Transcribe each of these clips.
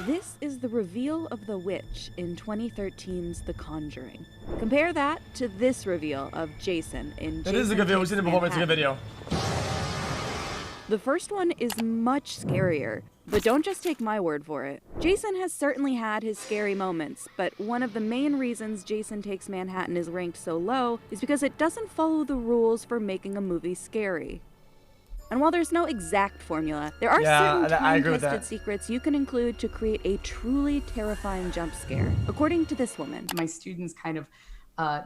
This is the reveal of the witch in 2013's The Conjuring. Compare that to this reveal of Jason in That is a good video. We've seen it before, but it's a good video. The first one is much scarier, but don't just take my word for it. Jason has certainly had his scary moments, but one of the main reasons Jason Takes Manhattan is ranked so low is because it doesn't follow the rules for making a movie scary. And while there's no exact formula, there are certain time-tested secrets you can include to create a truly terrifying jump scare, according to this woman. My students kind of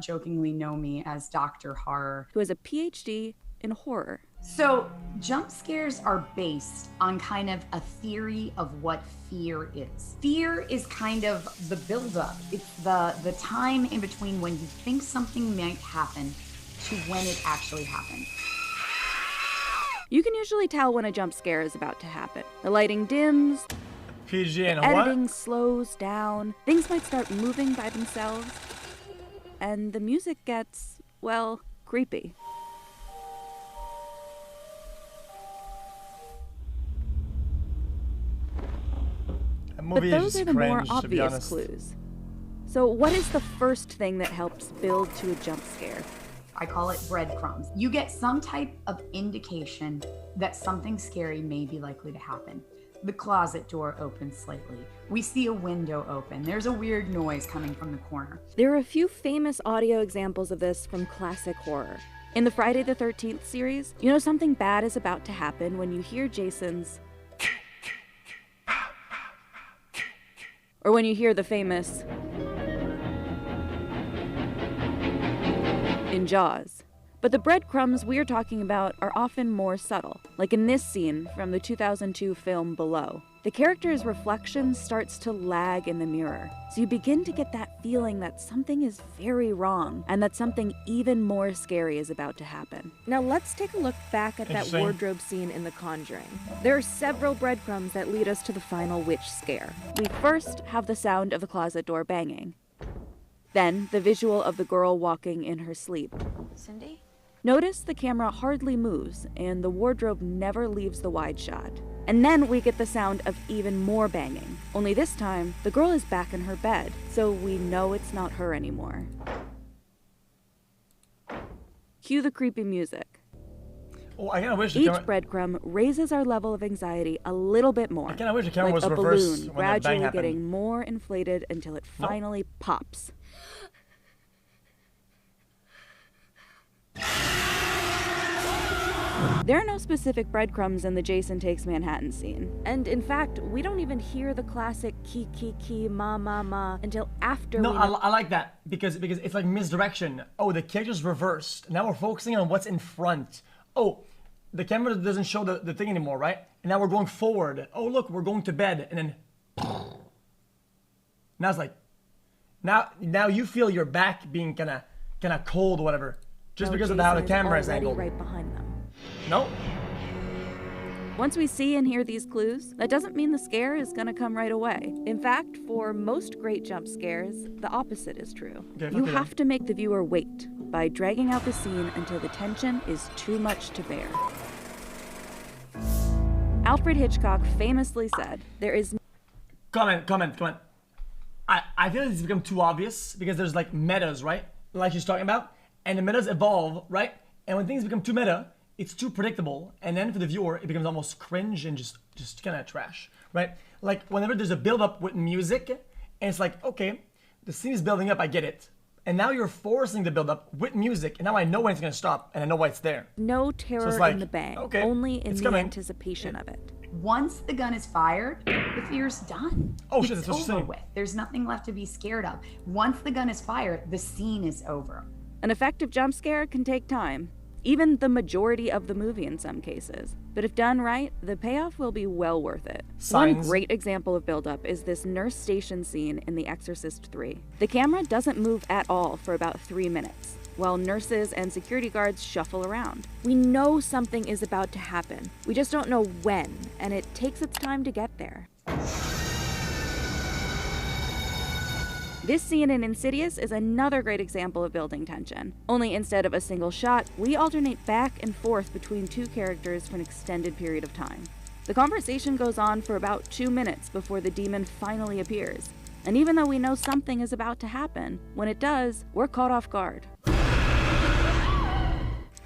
jokingly know me as Dr. Horror, who has a PhD in horror. So jump scares are based on kind of a theory of what fear is. Fear is kind of the buildup. It's the time in between when you think something might happen to when it actually happens. You can usually tell when a jump scare is about to happen. The lighting dims, editing slows down, things might start moving by themselves, and the music gets, well, creepy. But those are the more obvious clues. So what is the first thing that helps build to a jump scare? I call it breadcrumbs. You get some type of indication that something scary may be likely to happen. The closet door opens slightly. We see a window open. There's a weird noise coming from the corner. There are a few famous audio examples of this from classic horror. In the Friday the 13th series, you know something bad is about to happen when you hear Jason's, or when you hear the famous in Jaws. But the breadcrumbs we're talking about are often more subtle, like in this scene from the 2002 film Below. The character's reflection starts to lag in the mirror, so you begin to get that feeling that something is very wrong and that something even more scary is about to happen. Now let's take a look back at that wardrobe scene in The Conjuring. There are several breadcrumbs that lead us to the final witch scare. We first have the sound of the closet door banging. Then, the visual of the girl walking in her sleep. Cindy? Notice the camera hardly moves, and the wardrobe never leaves the wide shot. And then we get the sound of even more banging. Only this time, the girl is back in her bed, so we know it's not her anymore. Cue the creepy music. Oh, I kinda wish Each breadcrumb raises our level of anxiety a little bit more. I kinda wish the camera was like a reversed balloon when that bang gradually happened. getting more inflated until it finally pops. There are no specific breadcrumbs in the Jason Takes Manhattan scene. And in fact, we don't even hear the classic ki ki ki ma ma ma until after I like that because it's like misdirection. Oh, the character's reversed. Now we're focusing on what's in front. Oh, the camera doesn't show the thing anymore, right? And now we're going forward. Oh, look, we're going to bed. And then now it's like now you feel your back being kind of cold or whatever. Just because of how the camera is angled. Right behind them. No. Once we see and hear these clues, that doesn't mean the scare is gonna come right away. In fact, for most great jump scares, the opposite is true. You have to make the viewer wait by dragging out the scene until the tension is too much to bear. Alfred Hitchcock famously said, there is Comment. I feel like it's become too obvious because there's like metas, right? Like she's talking about. And the metas evolve, right? And when things become too meta, it's too predictable. And then for the viewer, it becomes almost cringe and just kind of trash, right? Like whenever there's a build-up with music, and it's like, okay, the scene is building up, I get it. And now you're forcing the build-up with music, and now I know when it's gonna stop, and I know why it's there. No terror so like, in the bang, okay, only in the anticipation of it. Once the gun is fired, the fear's done. Oh shit, that's what you're over saying. with. There's nothing left to be scared of. Once the gun is fired, the scene is over. An effective jump scare can take time, even the majority of the movie in some cases. But if done right, the payoff will be well worth it. One great example of buildup is this nurse station scene in The Exorcist 3. The camera doesn't move at all for about 3 minutes, while nurses and security guards shuffle around. We know something is about to happen. We just don't know when, and it takes its time to get there. This scene in Insidious is another great example of building tension. Only instead of a single shot, we alternate back and forth between two characters for an extended period of time. The conversation goes on for about 2 minutes before the demon finally appears. And even though we know something is about to happen, when it does, we're caught off guard.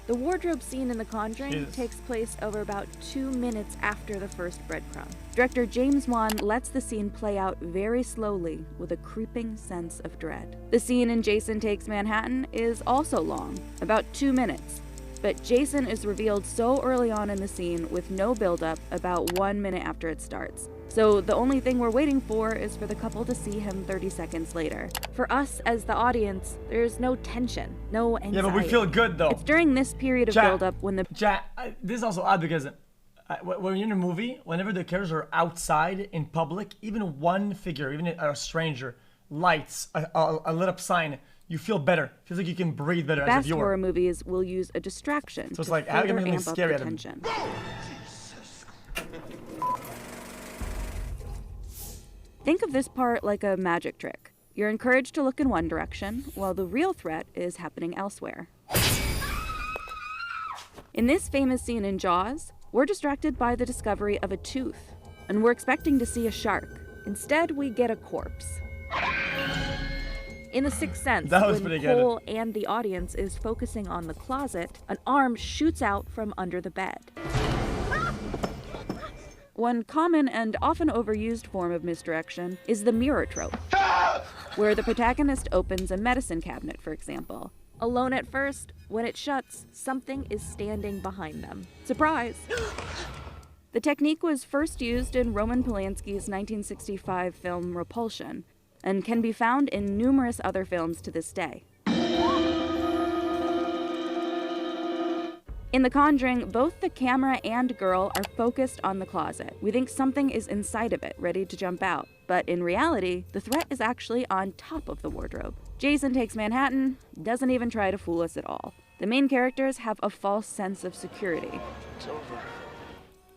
The wardrobe scene in The Conjuring takes place over about 2 minutes after the first breadcrumb. Director James Wan lets the scene play out very slowly with a creeping sense of dread. The scene in Jason Takes Manhattan is also long, about 2 minutes, but Jason is revealed so early on in the scene with no buildup about 1 minute after it starts. So the only thing we're waiting for is for the couple to see him 30 seconds later. For us as the audience, there's no tension, no anxiety. Yeah, but we feel good though. It's during this period of buildup when the... This is also odd because when you're in a movie, whenever the characters are outside in public, even one figure, even a stranger, lights, a lit up sign, you feel better. Feels like you can breathe better as a best viewer. horror movies will use a distraction So it's to like, how further can we make amp up scary the at him? tension. Think of this part like a magic trick. You're encouraged to look in one direction, while the real threat is happening elsewhere. In this famous scene in Jaws, we're distracted by the discovery of a tooth, and we're expecting to see a shark. Instead, we get a corpse. In The Sixth Sense, when Cole and the audience is focusing on the closet, an arm shoots out from under the bed. One common and often overused form of misdirection is the mirror trope, where the protagonist opens a medicine cabinet, for example. Alone at first, when it shuts, something is standing behind them. Surprise! The technique was first used in Roman Polanski's 1965 film Repulsion, and can be found in numerous other films to this day. In The Conjuring, both the camera and girl are focused on the closet. We think something is inside of it, ready to jump out. But in reality, the threat is actually on top of the wardrobe. Jason Takes Manhattan doesn't even try to fool us at all. The main characters have a false sense of security. It's over.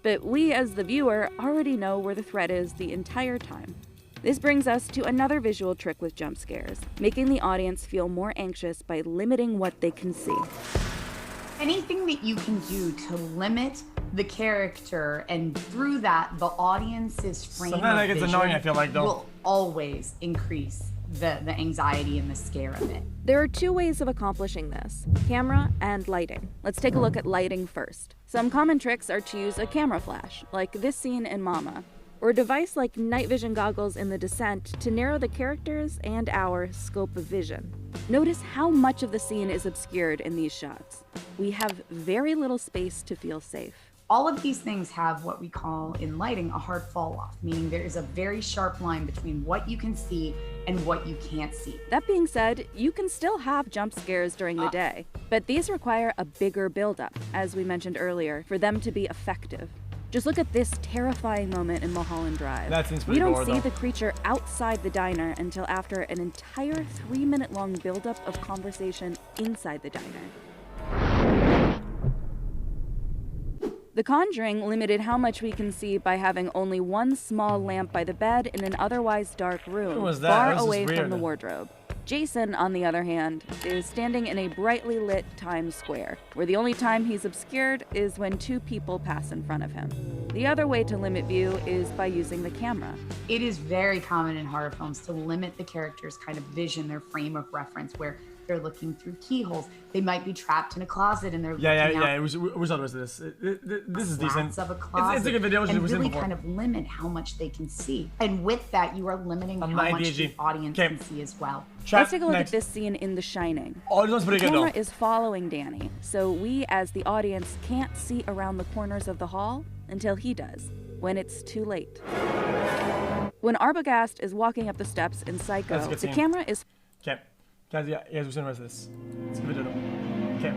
But we, as the viewer, already know where the threat is the entire time. This brings us to another visual trick with jump scares, making the audience feel more anxious by limiting what they can see. Anything that you can do to limit the character and through that the audience's frame of vision annoying, I feel like, though. will always increase the anxiety and the scare of it. There are two ways of accomplishing this: camera and lighting. Let's take a look at lighting first. Some common tricks are to use a camera flash, like this scene in Mama, or a device like night vision goggles in The Descent to narrow the characters and our scope of vision. Notice how much of the scene is obscured in these shots. We have very little space to feel safe. All of these things have what we call in lighting a hard fall off, meaning there is a very sharp line between what you can see and what you can't see. That being said, you can still have jump scares during the day, but these require a bigger buildup, as we mentioned earlier, for them to be effective. Just look at this terrifying moment in Mulholland Drive. That seems pretty We don't gore, see though. the creature outside the diner until after an entire 3-minute-long buildup of conversation inside the diner. The Conjuring limited how much we can see by having only one small lamp by the bed in an otherwise dark room, What was that? far That was just away from weird. the wardrobe. Jason, on the other hand, is standing in a brightly lit Times Square, where the only time he's obscured is when two people pass in front of him. The other way to limit view is by using the camera. It is very common in horror films to limit the character's kind of vision, their frame of reference, where they're looking through keyholes. They might be trapped in a closet and they're looking out. Which one was this? This is decent. Slats of a closet, It's like a video and we've seen really before. kind of limit how much they can see. And with that, you are limiting how much the audience can see as well. Let's take a look at this scene in The Shining. Oh, this one's pretty The good, camera though. is following Danny, so we as the audience can't see around the corners of the hall until he does, when it's too late. When Arbogast is walking up the steps in That's a Psycho, good the scene. camera is... Okay. Guys, we've seen the rest of this. Let's give it a go. Okay.